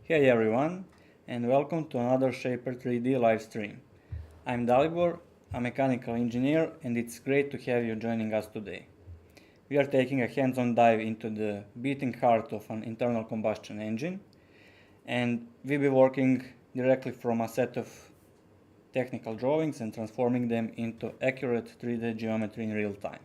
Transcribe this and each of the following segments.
Hey everyone, and welcome to another Shaper 3D live stream. I'm Dalibor, a mechanical engineer, and it's great to have you joining us today. We are taking a hands-on dive into the beating heart of an internal combustion engine, and we'll be working directly from a set of technical drawings and transforming them into accurate 3D geometry in real time.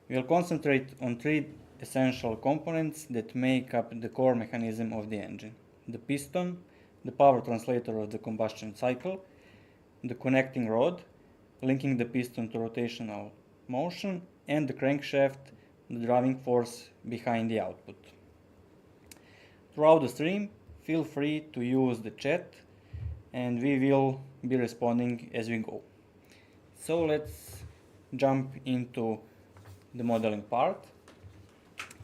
We'll concentrate on three essential components that make up the core mechanism of the engine: the piston, the power translator of the combustion cycle, the connecting rod, linking the piston to rotational motion, and the crankshaft, the driving force behind the output. Throughout the stream, feel free to use the chat and we will be responding as we go. So let's jump into the modeling part.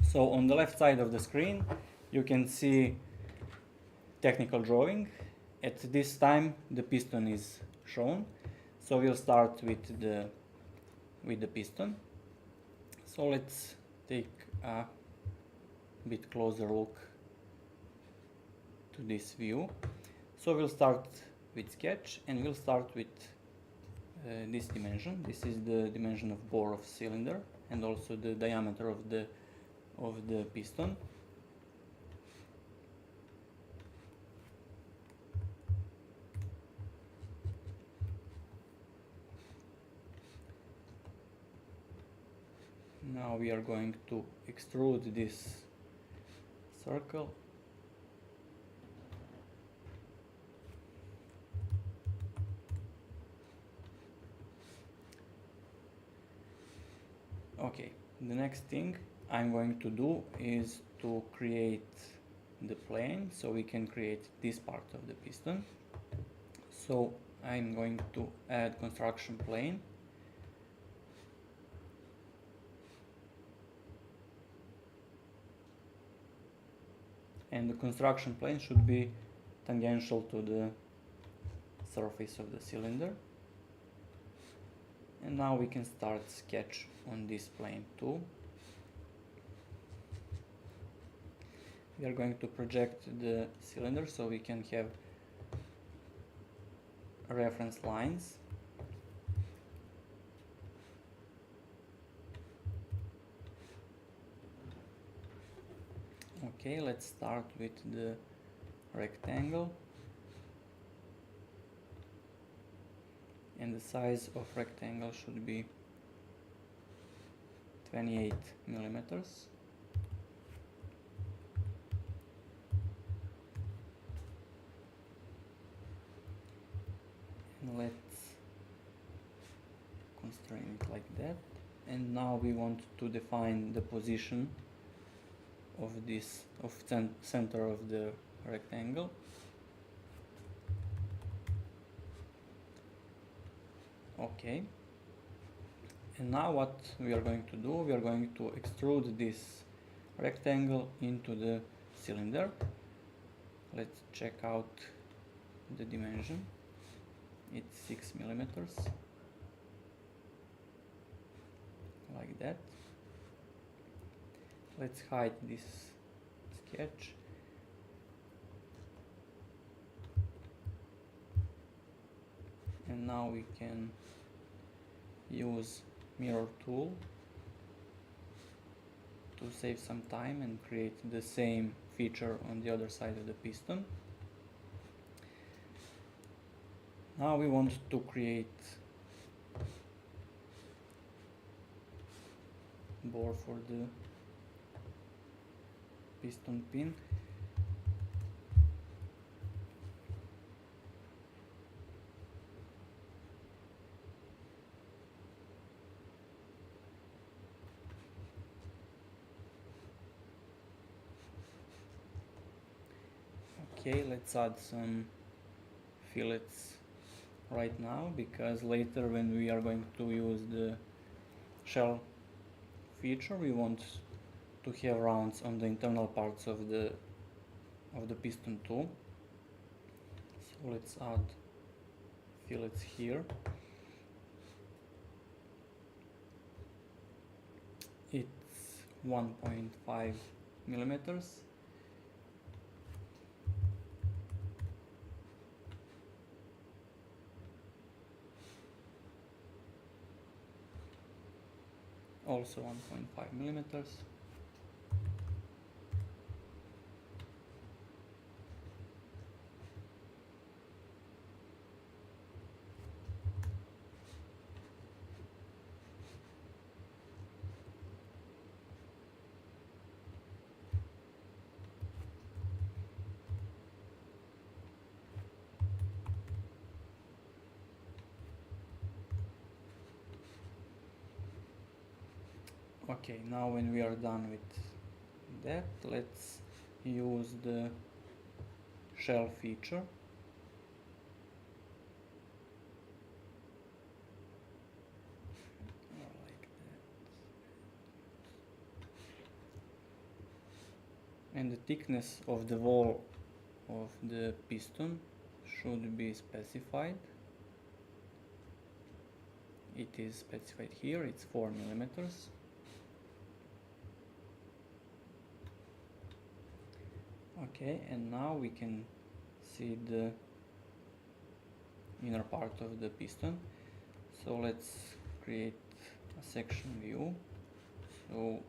So on the left side of the screen you can see technical drawing. At this time the piston is shown, so we'll start with the piston. So let's take a bit closer look to this view. So we'll start with sketch and we'll start with this dimension. This is the dimension of bore of cylinder and also the diameter of the piston. Now we are going to extrude this circle. Okay, the next thing I'm going to do is to create the plane, so we can create this part of the piston. So I'm going to add construction plane. And the construction plane should be tangential to the surface of the cylinder. And now we can start sketch on this plane too. We are going to project the cylinder so we can have reference lines. Okay, let's start with the rectangle. And the size of rectangle should be 28 millimeters. And let's constrain it like that. And now we want to define the position of this center of the rectangle. Okay, and now what we are going to do, we are going to extrude this rectangle into the cylinder. Let's check out the dimension. It's 6 millimeters, like that. Let's hide this sketch. And now we can use mirror tool to save some time and create the same feature on the other side of the piston. Now we want to create bore for the piston pin. Okay, let's add some fillets right now, because later when we are going to use the shell feature we want to have rounds on the internal parts of the piston too. So let's add fillets here. It's 1.5 millimeters. also 1.5 millimeters. Okay, now when we are done with that, let's use the shell feature. Like that. And the thickness of the wall of the piston should be specified. It is specified here, it's 4 millimeters. Okay, and now we can see the inner part of the piston. So let's create a section view, so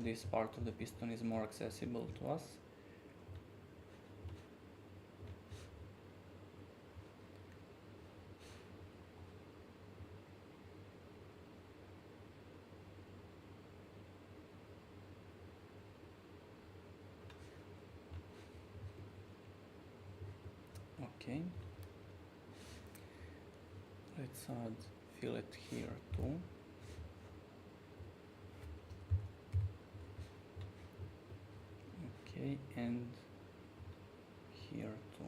this part of the piston is more accessible to us. Okay, let's add fillet here too. Okay, and here too.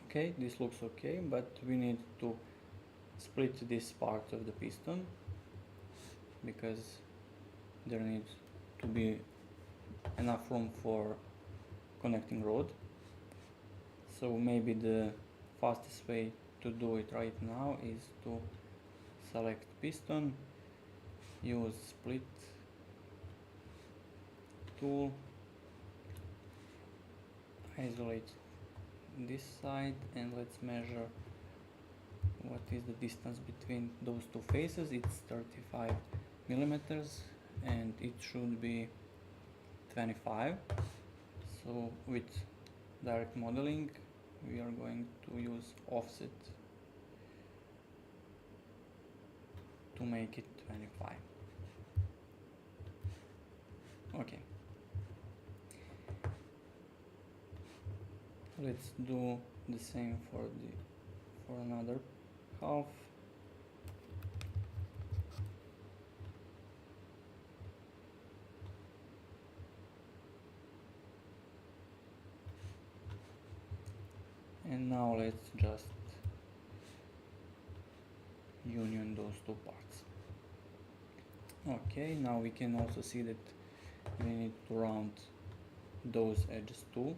Okay, this looks okay, but we need to split this part of the piston because there needs to be enough room for connecting rod. So maybe the fastest way to do it right now is to select piston, use split tool, isolate this side, and let's measure what is the distance between those two faces. It's 35 millimeters and it should be 25. So with direct modeling we are going to use offset to make it 25. Okay, let's do the same for another half. And now let's just union those two parts. Okay, now we can also see that we need to round those edges too.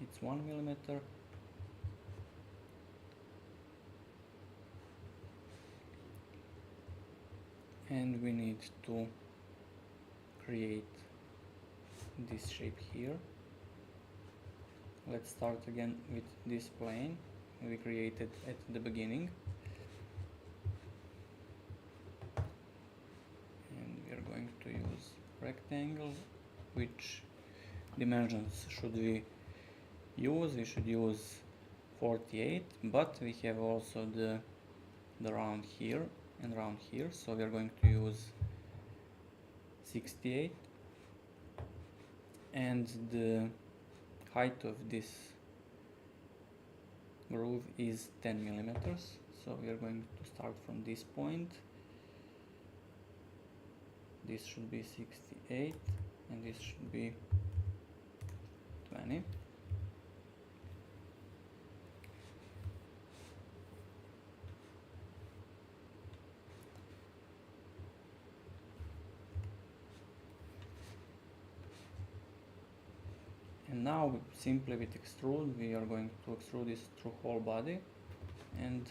It's 1 millimeter. And we need to create this shape here. Let's start again with this plane we created at the beginning. And we are going to use rectangle. Which dimensions should we use? We should use 48, but we have also the round here and round here, so we are going to use 68. And the height of this groove is 10 millimeters, so we are going to start from this point. This should be 68 and this should be 20. And now simply with extrude we are going to extrude this through whole body, and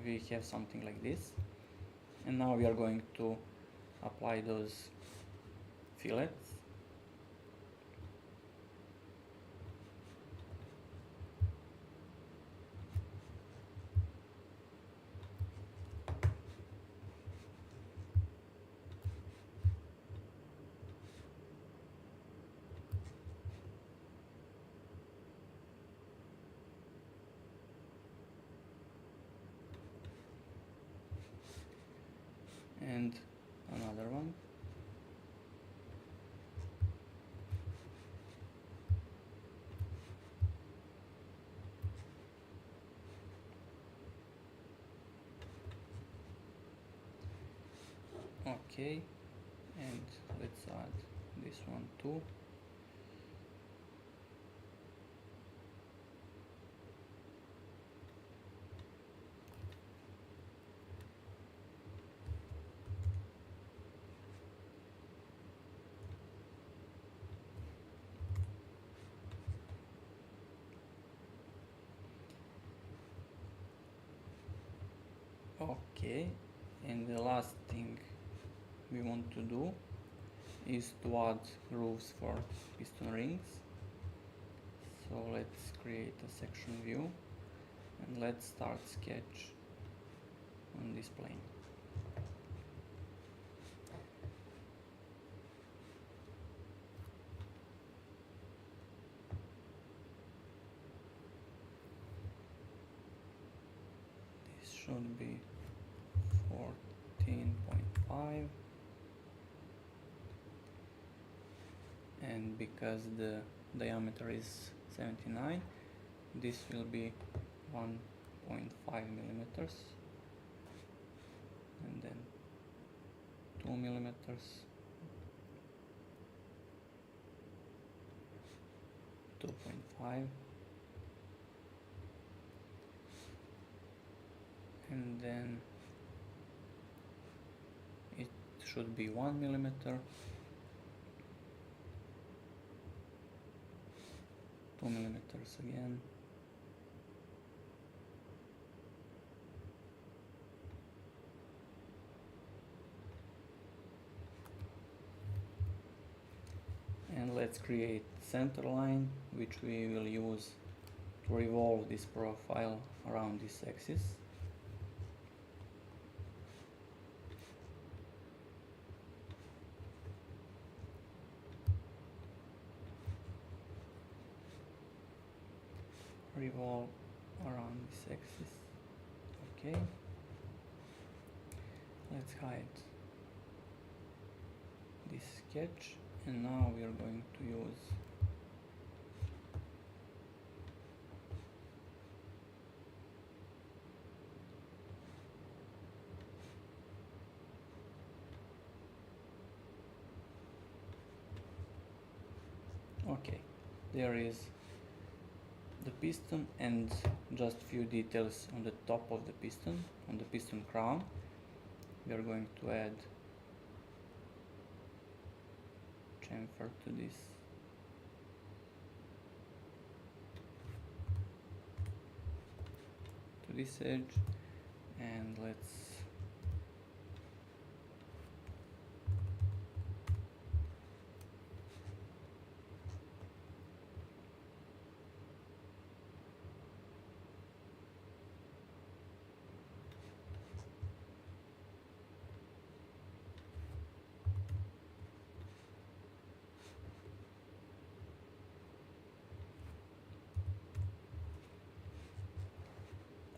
we have something like this. And now we are going to apply those fillets. And another one. Okay, and let's add this one too. Okay, and the last thing we want to do is to add grooves for piston rings. So let's create a section view and let's start sketch on this plane. This should be 14.5, and because the diameter is 79, this will be 1.5 millimeters, and then 2 millimeters, 2.5, and then it should be 1 millimeter, 2 millimeters again, and let's create center line, which we will use to revolve this profile around this axis. Revolve around this axis. Okay, let's hide this sketch, and now we are going to use okay, there is the piston and just few details on the top of the piston, on the piston crown. We are going to add chamfer to this edge, and let's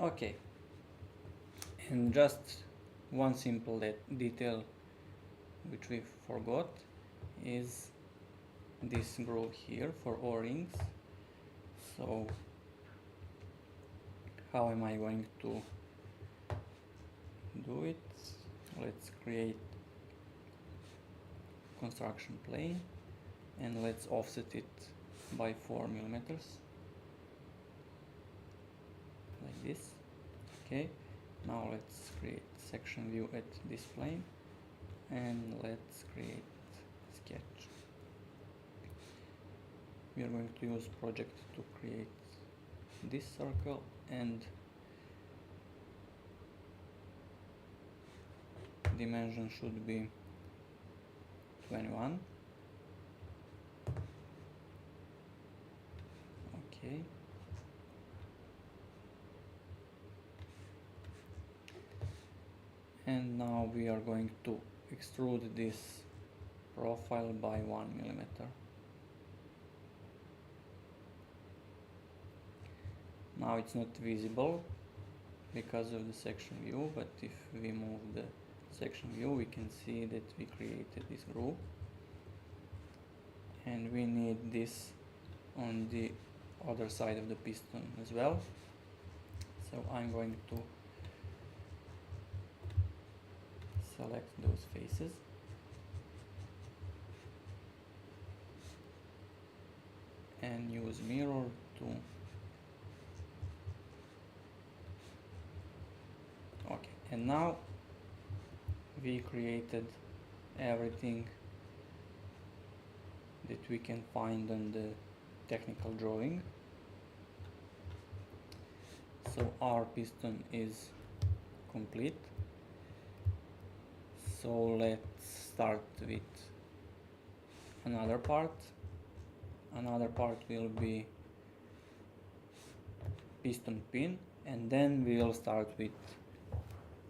okay. And just one simple detail which we forgot is this groove here for O-rings. So how am I going to do it? Let's create construction plane and let's offset it by 4 millimeters like this. Okay, now let's create section view at this plane and let's create sketch. we are going to use project to create this circle, and dimension should be 21. Okay. And now we are going to extrude this profile by 1 millimeter. Now it's not visible because of the section view, but if we move the section view, we can see that we created this groove, and we need this on the other side of the piston as well. So I'm going to select those faces and use mirror to okay, and now we created everything that we can find on the technical drawing. So our piston is complete. So let's start with another part. Another part will be piston pin, and then we will start with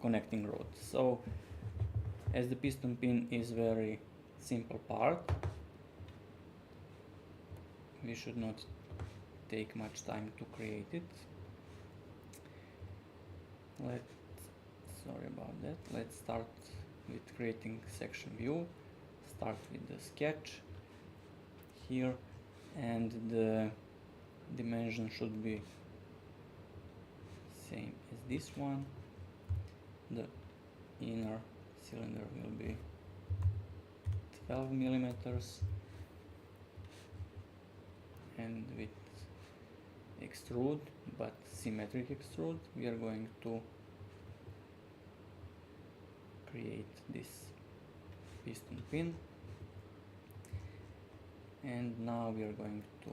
connecting rod. So as the piston pin is very simple part, we should not take much time to create it. Sorry about that. Let's start with creating section view. Start with the sketch here, and the dimension should be same as this one. The inner cylinder will be 12 millimeters, and with extrude, but symmetric extrude, we are going to create this piston pin, and now we are going to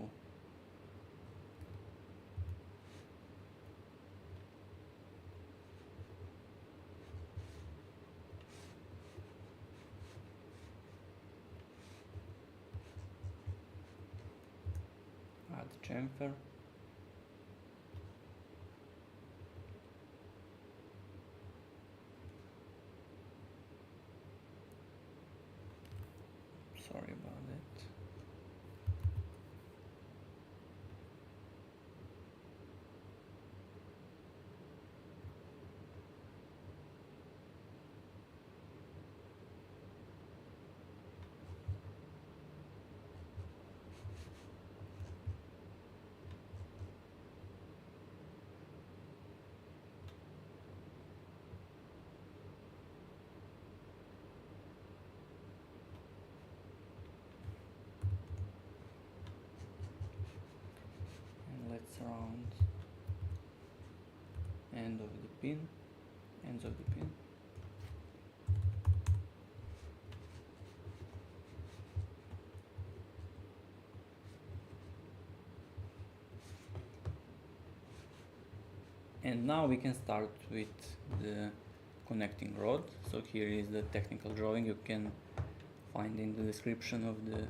add chamfer. Sorry about that. Let's round ends of the pin. And now we can start with the connecting rod. So here is the technical drawing you can find in the description of the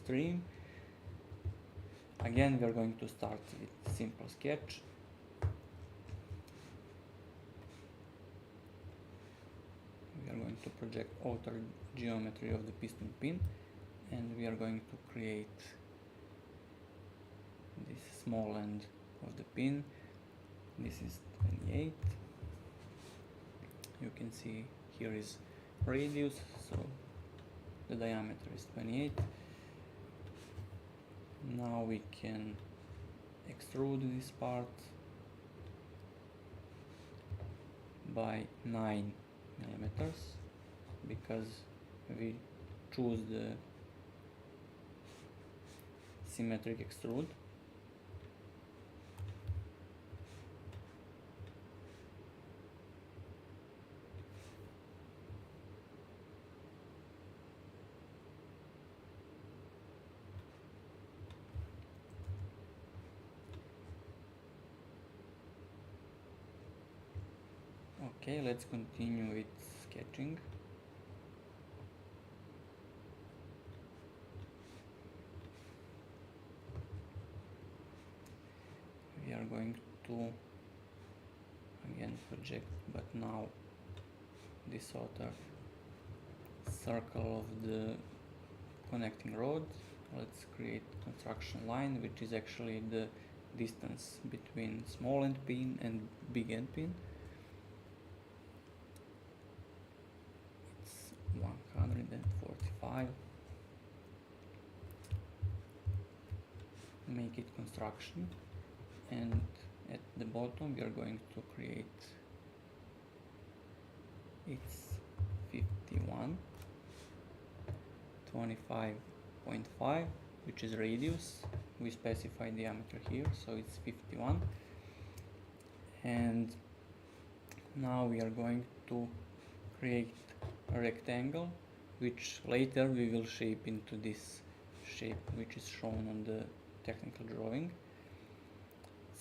stream. Again, we are going to start with simple sketch. We are going to project outer geometry of the piston pin, and we are going to create this small end of the pin. This is 28. You can see here is radius, so the diameter is 28. Now we can extrude this part by 9 millimeters because we choose the symmetric extrude. Okay, let's continue with sketching. We are going to again project, but now this other circle of the connecting rod. Let's create construction line, which is actually the distance between small end pin and big end pin. It's 145. Make it construction, and at the bottom we are going to create it's 51, 25.5, which is radius. We specify diameter here, so it's 51. And now we are going to create a rectangle, which later we will shape into this shape which is shown on the technical drawing.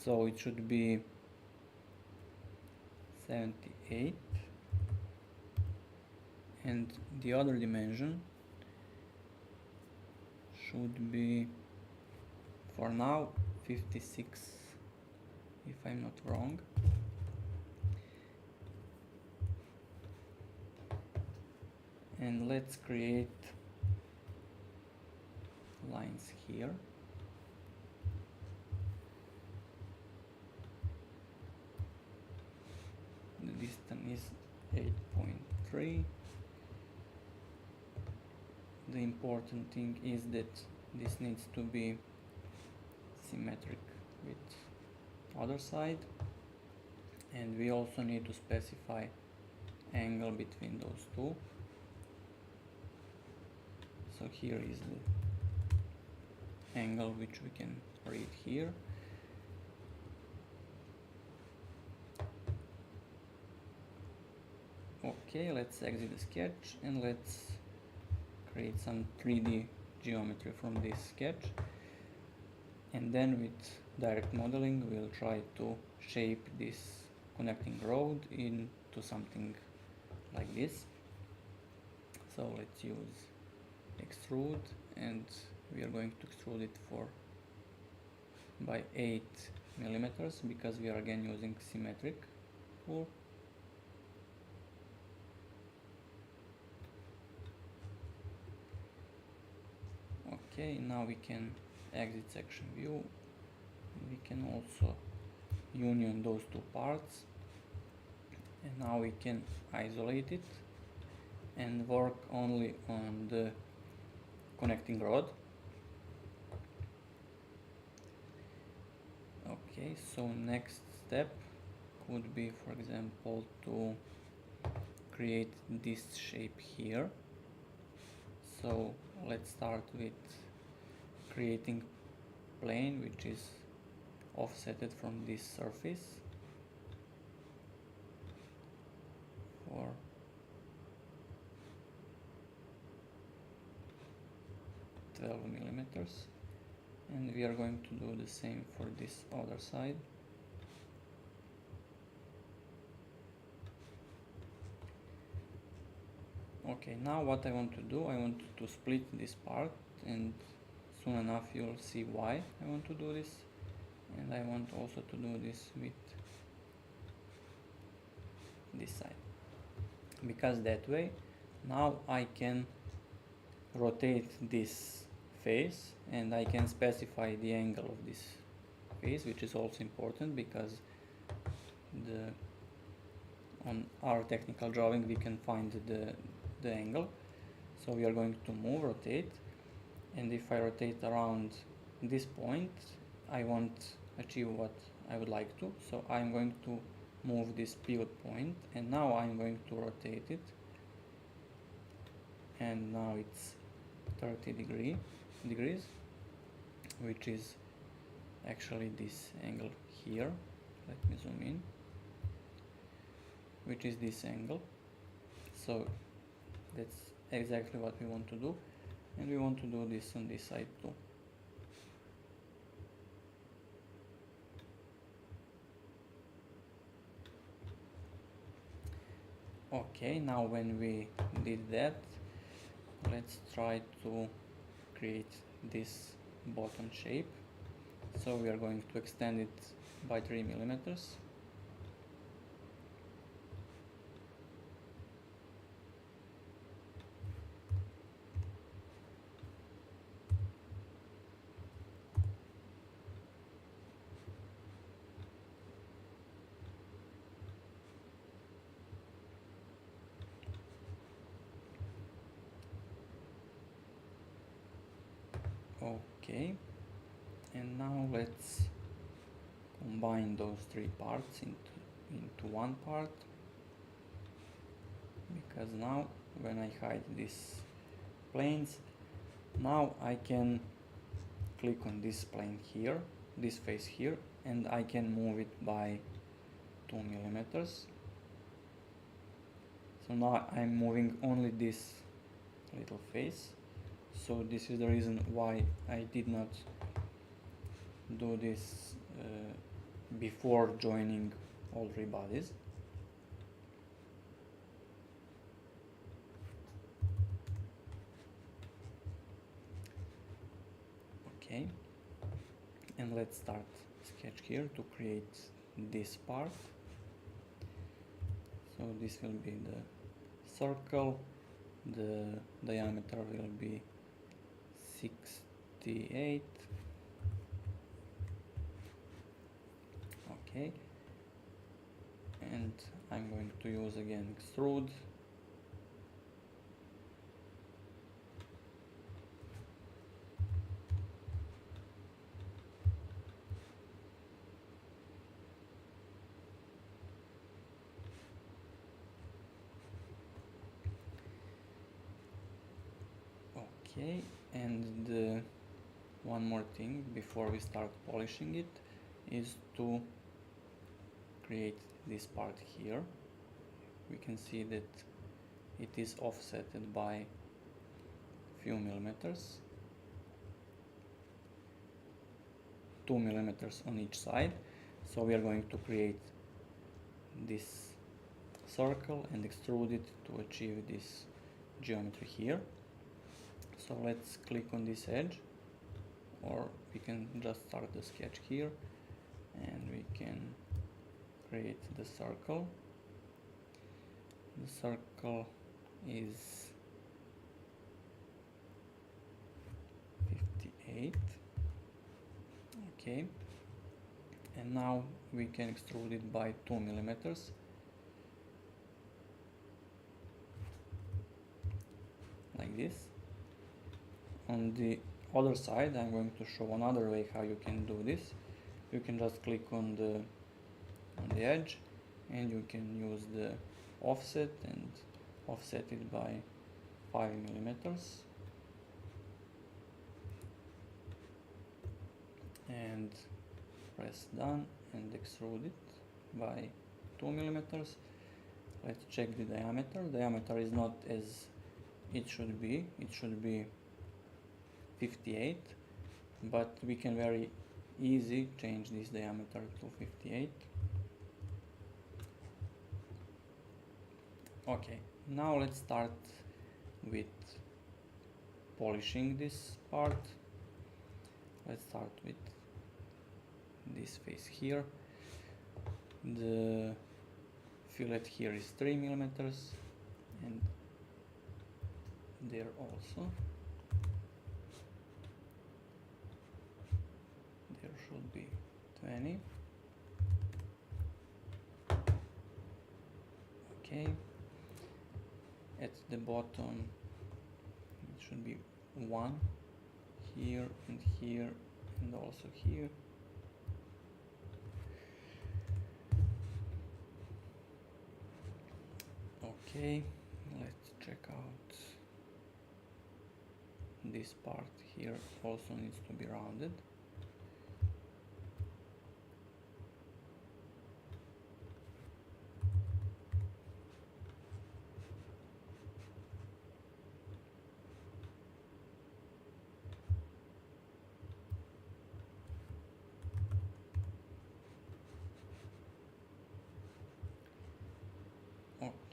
So it should be 78, and the other dimension should be, for now, 56, if I'm not wrong. And let's create lines here. The distance is 8.3. The important thing is that this needs to be symmetric with other side, and we also need to specify angle between those two. So here is the angle which we can read here. Okay, let's exit the sketch and let's create some 3D geometry from this sketch, and then with direct modeling we'll try to shape this connecting rod into something like this. So let's use extrude, and we are going to extrude it by 8 millimeters because we are again using symmetric tool. Okay, now we can exit section view. We can also union those two parts, and now we can isolate it and work only on the connecting rod. Okay, so next step could be, for example, to create this shape here. So let's start with creating plane which is offsetted from this surface for 12 millimeters, and we are going to do the same for this other side. Okay, now what I want to do, I want to split this part, and soon enough you'll see why I want to do this. And I want also to do this with this side, because that way now I can rotate this face and I can specify the angle of this face, which is also important because on our technical drawing we can find the angle. So we are going to move, rotate, and if I rotate around this point I won't achieve what I would like to, so I'm going to move this pivot point, and now I'm going to rotate it, and now it's 30 degrees, which is actually this angle here. Let me zoom in, which is this angle. So that's exactly what we want to do, and we want to do this on this side too. Okay, now when we did that, let's try to create this bottom shape. So we are going to extend it by 3 millimeters. Okay, and now let's combine those three parts into one part, because now when I hide these planes, now I can click on this plane here, this face here, and I can move it by 2 millimeters. So now I'm moving only this little face. So this is the reason why I did not do this before joining all three bodies. Okay, and let's start sketch here to create this part. So this will be the circle, the diameter will be 68. Okay, and I'm going to use again extrude. Okay, and one more thing before we start polishing it is to create this part here. We can see that it is offsetted by few millimeters, 2 millimeters on each side. So we are going to create this circle and extrude it to achieve this geometry here. So let's click on this edge, or we can just start the sketch here and we can create the circle. The circle is 58. Okay, and now we can extrude it by 2 millimeters. Like this. On the other side, I'm going to show another way how you can do this. You can just click on the edge and you can use the offset and offset it by 5 millimeters. And press done and extrude it by 2 millimeters. Let's check the diameter. Diameter is not as it should be. It should be 58, but we can very easy change this diameter to 58. Okay, now let's start with polishing this part. Let's start with this face here. The fillet here is 3 millimeters and there also. There should be 20. Okay. At the bottom it should be 1 here and here and also here. Okay, let's check out this part here, also needs to be rounded.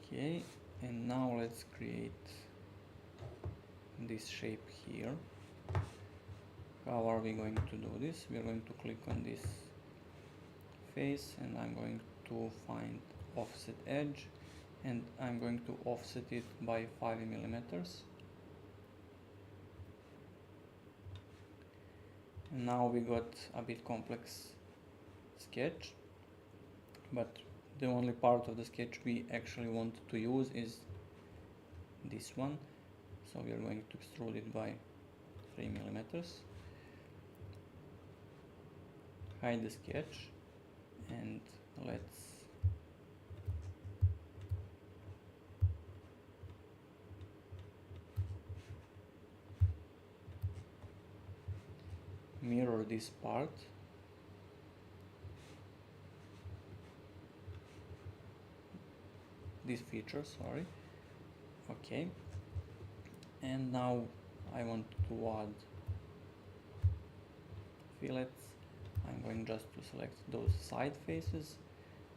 Okay, and now let's create this shape here. How are we going to do this? We are going to click on this face, and I'm going to find offset edge, and I'm going to offset it by 5 millimeters. And now we got a bit complex sketch, but the only part of the sketch we actually want to use is this one. So we are going to extrude it by 3 millimeters. Hide the sketch, and let's mirror this part. This feature, sorry. Okay. And now I want to add fillets. I'm going just to select those side faces,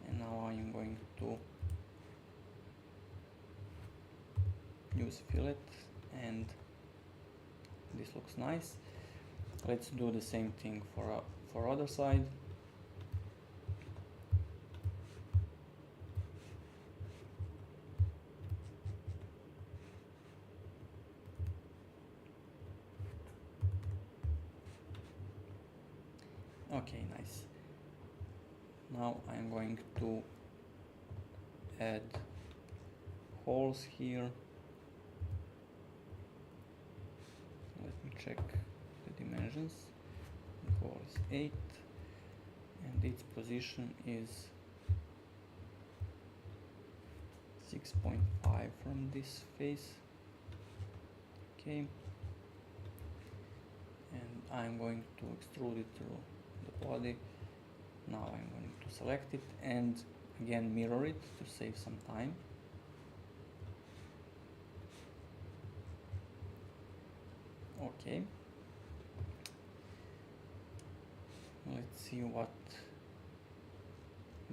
and now I'm going to use fillet, and this looks nice. Let's do the same thing for other side. Okay, nice. Now I'm going to add holes here. Let me check the dimensions. The hole is 8 and its position is 6.5 from this face. Okay, and I'm going to extrude it through the body. Now I'm going to select it and again mirror it to save some time. Okay, let's see what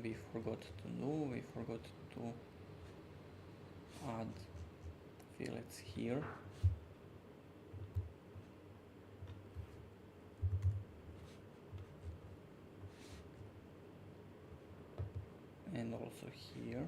we forgot to do. We forgot to add fillets here. And also here.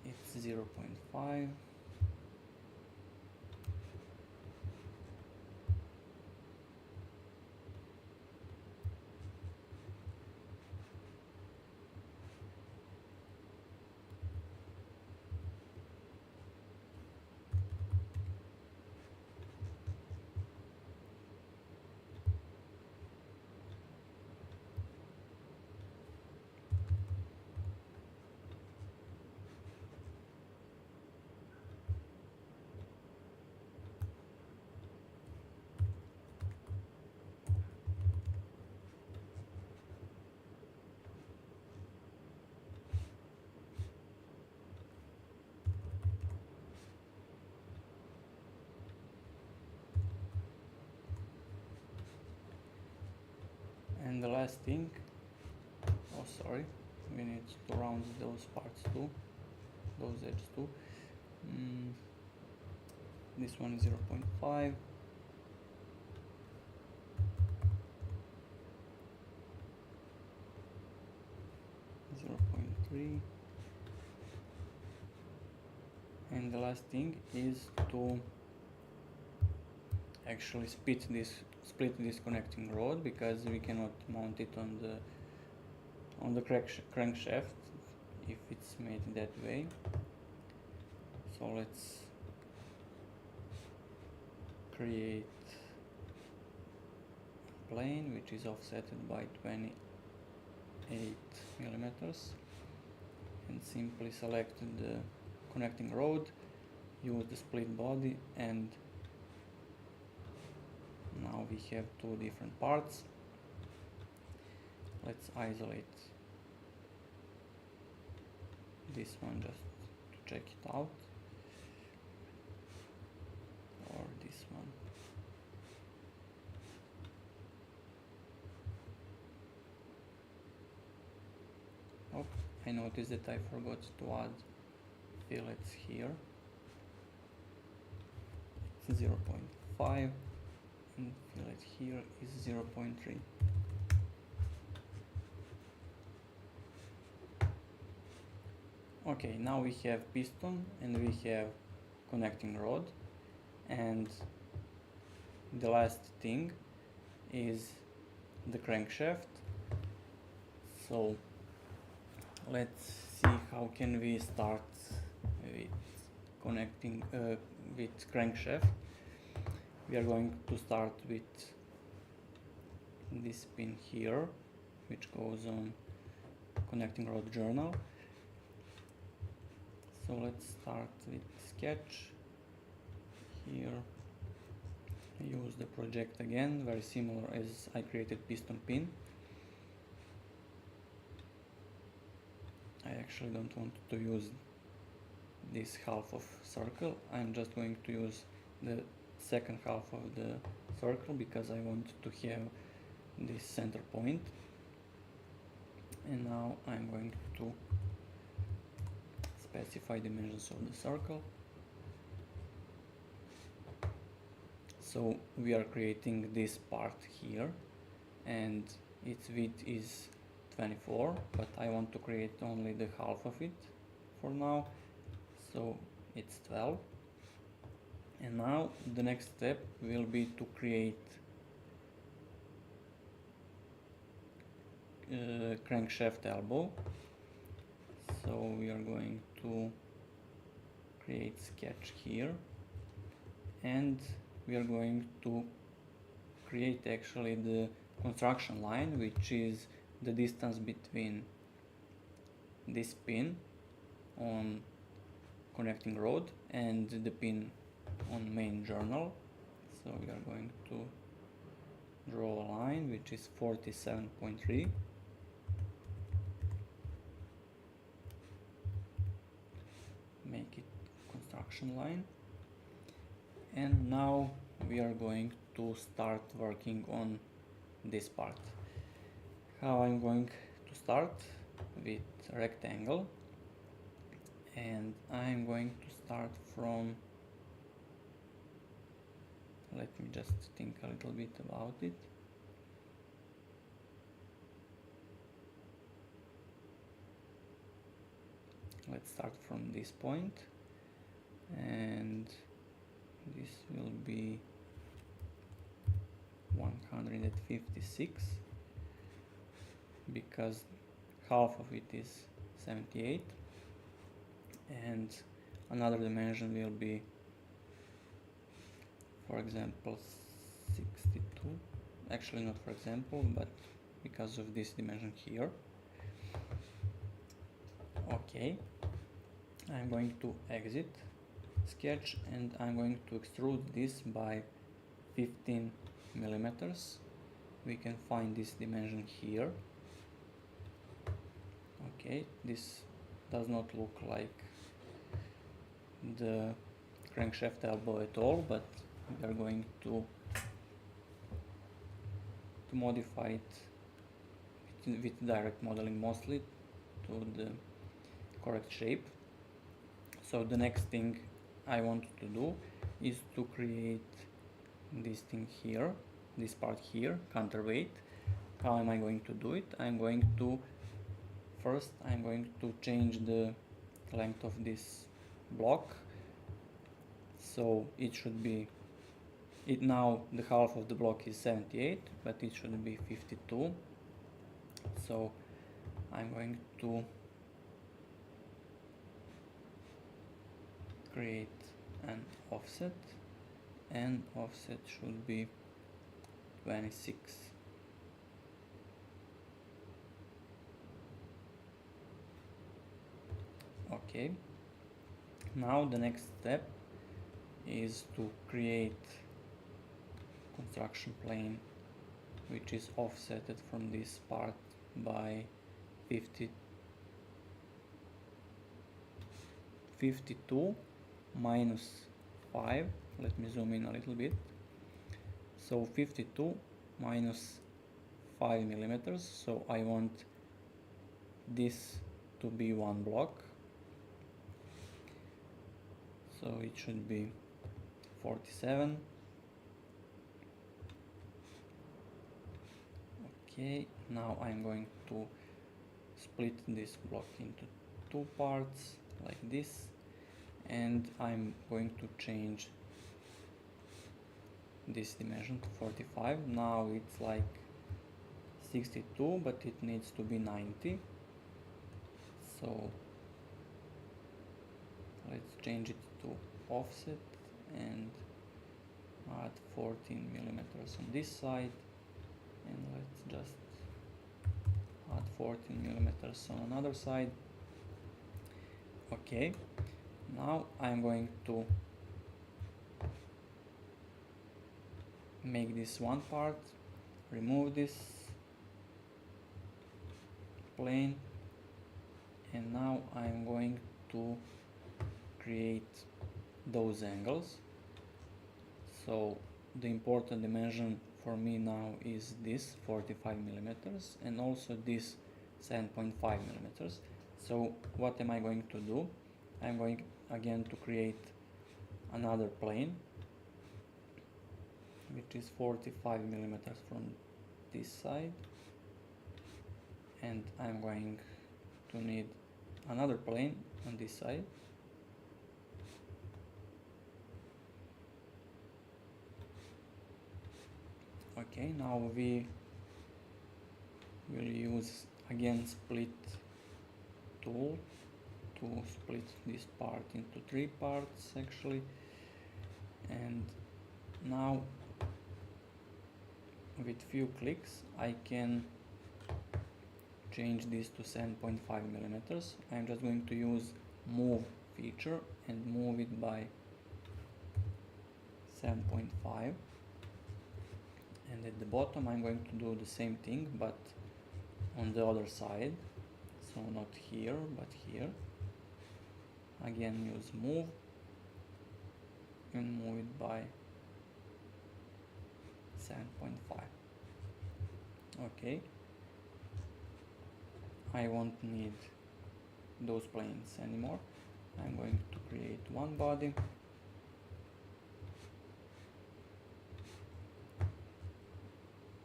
It's 0.5. And the last thing, oh sorry, we need to round those parts too, those edges too. This one is 0.5. And the last thing is to actually split this connecting rod, because we cannot mount it on the crankshaft if it's made that way. So let's create plane, which is offset by 28 millimeters, and simply select the connecting rod, use the split body, and now we have two different parts. Let's isolate this one just to check it out, or this one. Oh, I noticed that I forgot to add fillets here. It's 0.5 and fillet here is 0.3. Okay, now we have piston and we have connecting rod, and the last thing is the crankshaft. So let's see how can we start with connecting with crankshaft. We are going to start with this pin here, which goes on connecting rod journal. So let's start with sketch. Here I use the project again, very similar as I created piston pin. I actually don't want to use this half of circle. I'm just going to use the second half of the circle because I want to have this center point. And now I'm going to specify dimensions of the circle. So we are creating this part here, and its width is 24, but I want to create only the half of it for now, so it's 12. And now the next step will be to create crankshaft elbow. So we are going to create sketch here, and we are going to create actually the construction line, which is the distance between this pin on connecting rod and the pin on main journal. So we are going to draw a line which is 47.3. Make it construction line, and now we are going to start working on this part. How I'm going to start? With rectangle, and I'm going to start from, let me just think a little bit about it. Let's start from this point, and this will be 156 because half of it is 78, and another dimension will be, for example, 62. Actually not for example, but because of this dimension here. Okay, I'm going to exit sketch, and I'm going to extrude this by 15 millimeters. We can find this dimension here. Okay, this does not look like the crankshaft elbow at all, but we are going to modify it with direct modeling mostly to the correct shape. So the next thing I want to do is to create this thing here, this part here, counterweight. How am I going to do it? I'm going to change the length of this block. So it should be, now the half of the block is 78, but it should be 52. So I'm going to create an offset, and offset should be 26. Okay, now the next step is to create construction plane which is offsetted from this part by 52 minus 5. Let me zoom in a little bit. So 52 minus 5 millimeters, so I want this to be one block, so it should be 47. Okay, now I'm going to split this block into two parts like this, and I'm going to change this dimension to 45. Now it's like 62, but it needs to be 90. So let's change it to offset and add 14 millimeters on this side, and let's just add 14 millimeters on another side. Okay, now I'm going to make this one part, remove this plane, and now I'm going to create those angles. So the important dimension for me now is this 45 millimeters and also this 7.5 millimeters. So what am I going to do? I'm going again to create another plane which is 45 millimeters from this side, and I'm going to need another plane on this side. Okay, now we will use again split tool to split this part into three parts actually, and now with few clicks I can change this to 7.5 millimeters. I'm just going to use move feature and move it by 7.5, and at the bottom I'm going to do the same thing but on the other side, so not here but here. Again use move and move it by 7.5. Okay, I won't need those planes anymore. I'm going to create one body,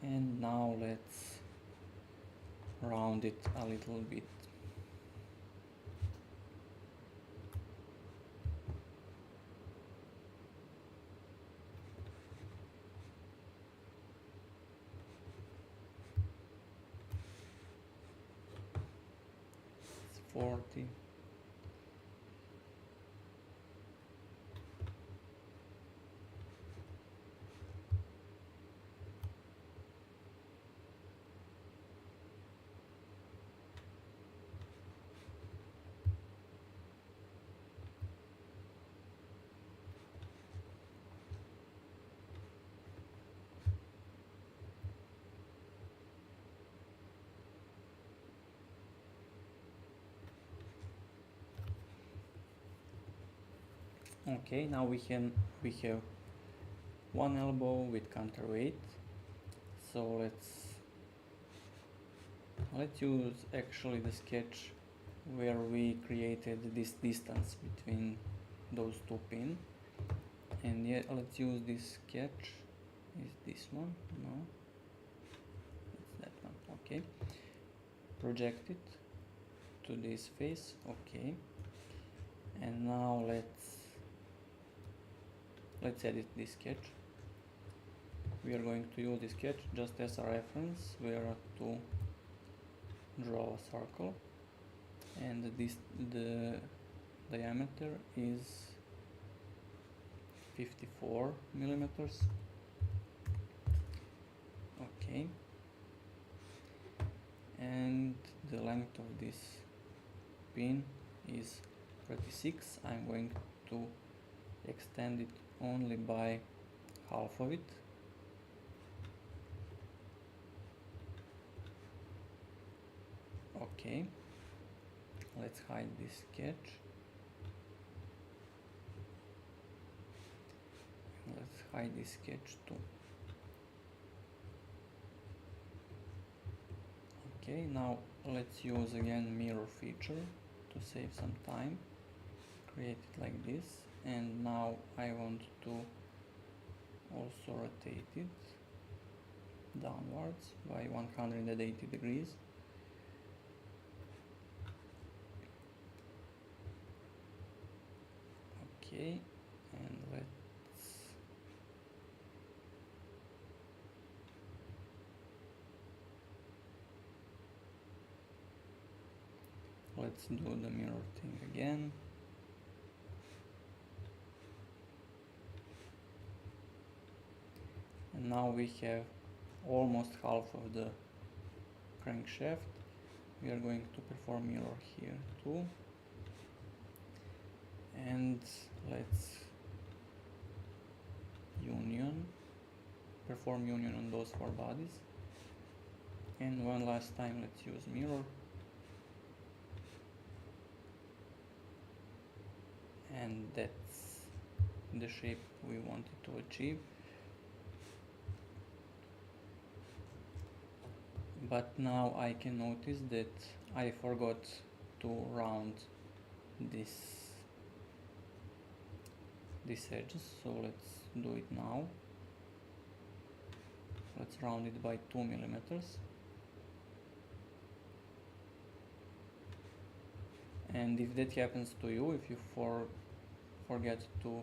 and now let's round it a little bit. It's 40. Okay, now we have one elbow with counterweight. So let's use actually the sketch where we created this distance between those two pins. And yeah, let's use this sketch. Is this one? No, it's that one. Okay, project it to this face. Okay, and now let's edit this sketch. We are going to use this sketch just as a reference. We are to draw a circle, and the diameter is 54 millimeters. Okay, and the length of this pin is 36. I'm going to extend it only by half of it. Okay, let's hide this sketch. Let's hide this sketch too. Okay, now let's use again mirror feature to save some time. Create it like this, and now I want to also rotate it downwards by 180 degrees. Okay, and let's do the mirror thing again. And now we have almost half of the crankshaft. We are going to perform mirror here too. And let's perform union on those 4 bodies. And one last time let's use mirror. And that's the shape we wanted to achieve. But now I can notice that I forgot to round these edges, so let's do it now. Let's round it by 2 millimeters. And if that happens to you, if you forget to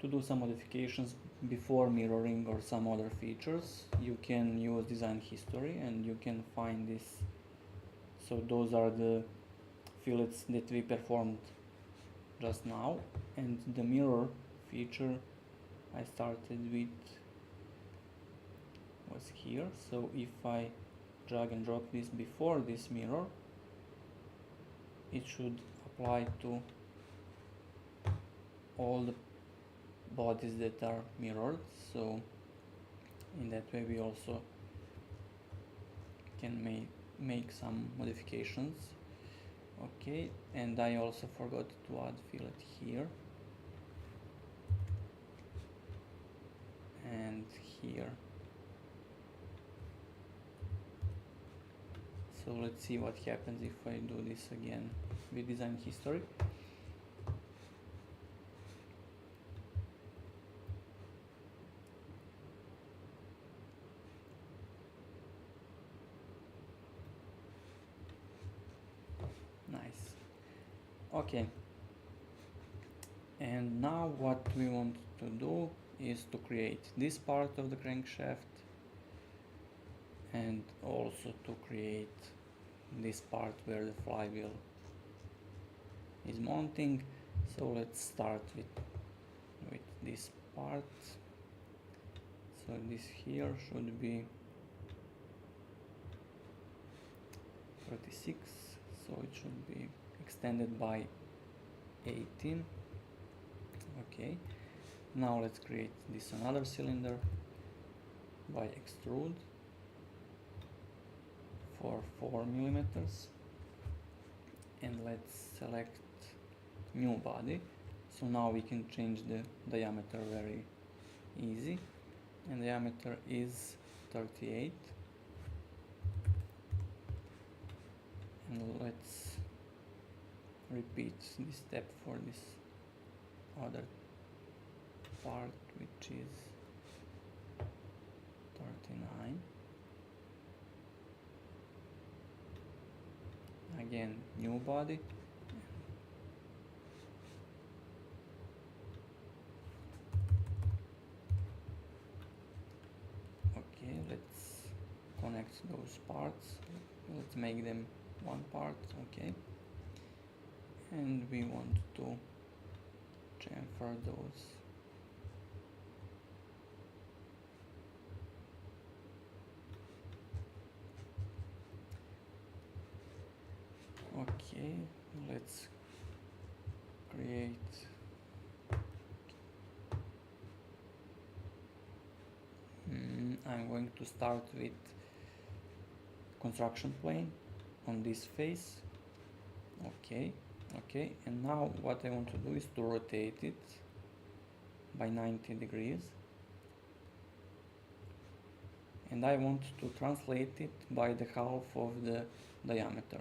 do some modifications before mirroring or some other features, you can use design history and you can find this. So those are the fillets that we performed just now, and the mirror feature I started with was here. So if I drag and drop this before this mirror, it should apply to all the bodies that are mirrored. So in that way we also can make some modifications. Okay, and I also forgot to add fillet here and here. So let's see what happens if I do this again with design history. Nice. Okay, and now what we want to do is to create this part of the crankshaft and also to create this part where the flywheel is mounting. So let's start with this part. So this here should be 36, so it should be extended by 18. Okay, now let's create this another cylinder by extrude for 4 millimeters, and let's select new body. So now we can change the diameter very easy, and diameter is 38. And let's repeat this step for this other part, which is 39. Again, new body. Okay, let's connect those parts. Let's make them one part. Okay, and we want to chamfer those. Okay, let's create I'm going to start with construction plane on this face. Okay, and now what I want to do is to rotate it by 90 degrees, and I want to translate it by the half of the diameter.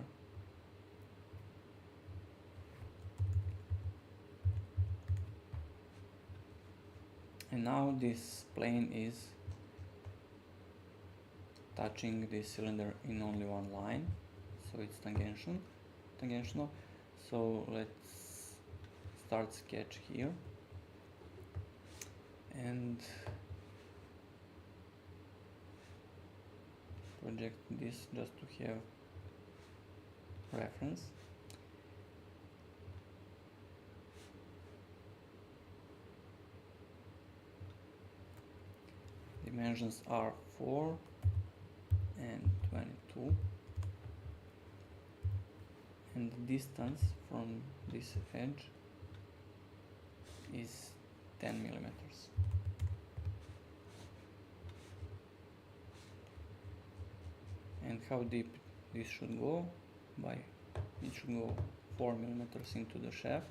And now this plane is touching this cylinder in only one line, so it's tangential. So let's start sketch here, and project this just to have reference. Dimensions are 4 and 22, and the distance from this edge is 10 millimeters. And how deep this should go? It should go 4 millimeters into the shaft.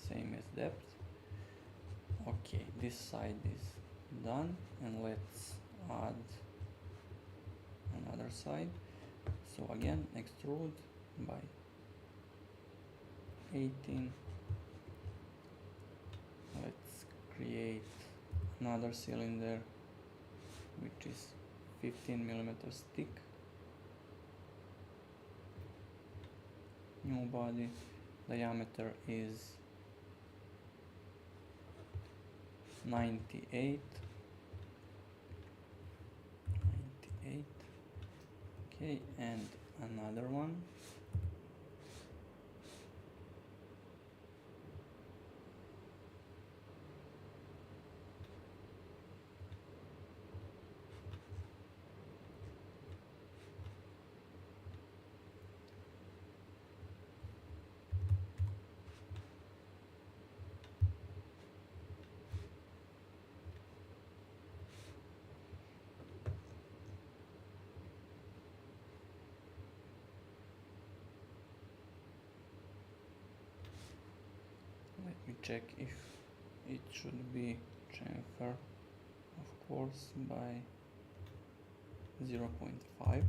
Same as depth. Okay, this side is done, and let's add another side. So again, extrude by 18. Let's create another cylinder which is 15 millimeters thick. New body, diameter is 98. Okay, and another one. Let me check if it should be chamfer, of course, by 0.5. And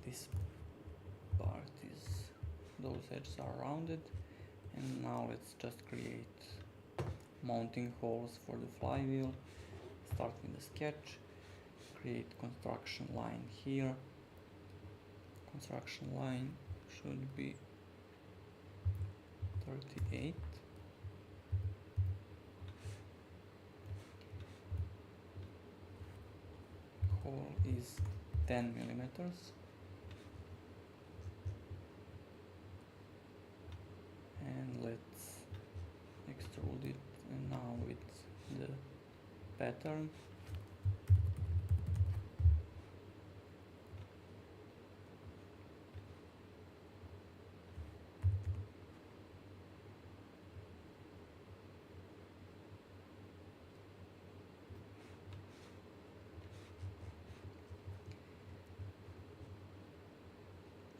this part is, those edges are rounded. And now let's just create mounting holes for the flywheel. Start with the sketch, create construction line here. Construction line should be 38. Hole is 10 millimeters. And let's extrude it, and now with the pattern.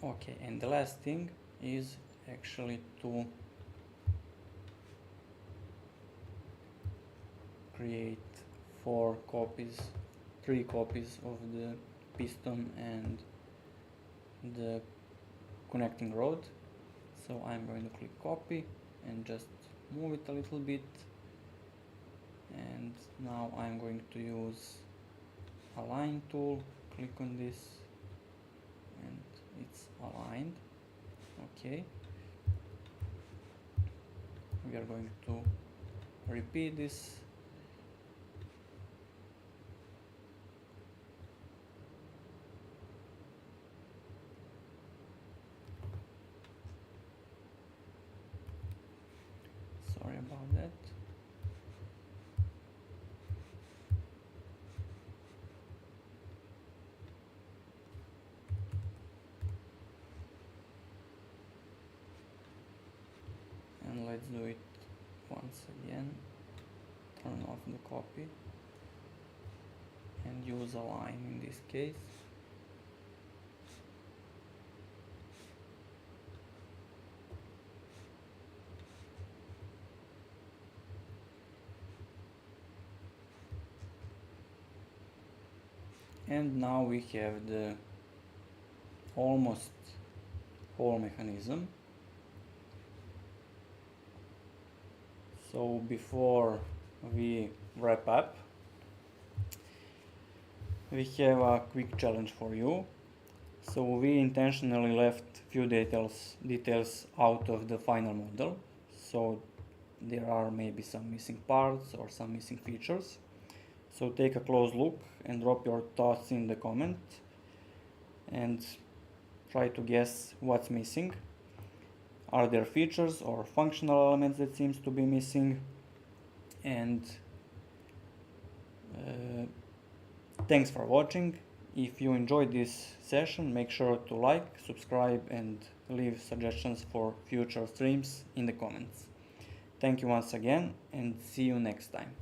Okay, and the last thing is actually to create 3 copies of the piston and the connecting rod. So I'm going to click copy and just move it a little bit, and now I'm going to use align tool, click on this, and it's aligned. Okay, we are going to repeat this Sorry about that. And let's do it once again. Turn off the copy and use a line in this case. And now we have the almost whole mechanism. So before we wrap up, we have a quick challenge for you. So we intentionally left few details out of the final model. So there are maybe some missing parts or some missing features. So take a close look and drop your thoughts in the comment and try to guess what's missing. Are there features or functional elements that seems to be missing? And thanks for watching. If you enjoyed this session, make sure to like, subscribe and leave suggestions for future streams in the comments. Thank you once again and see you next time.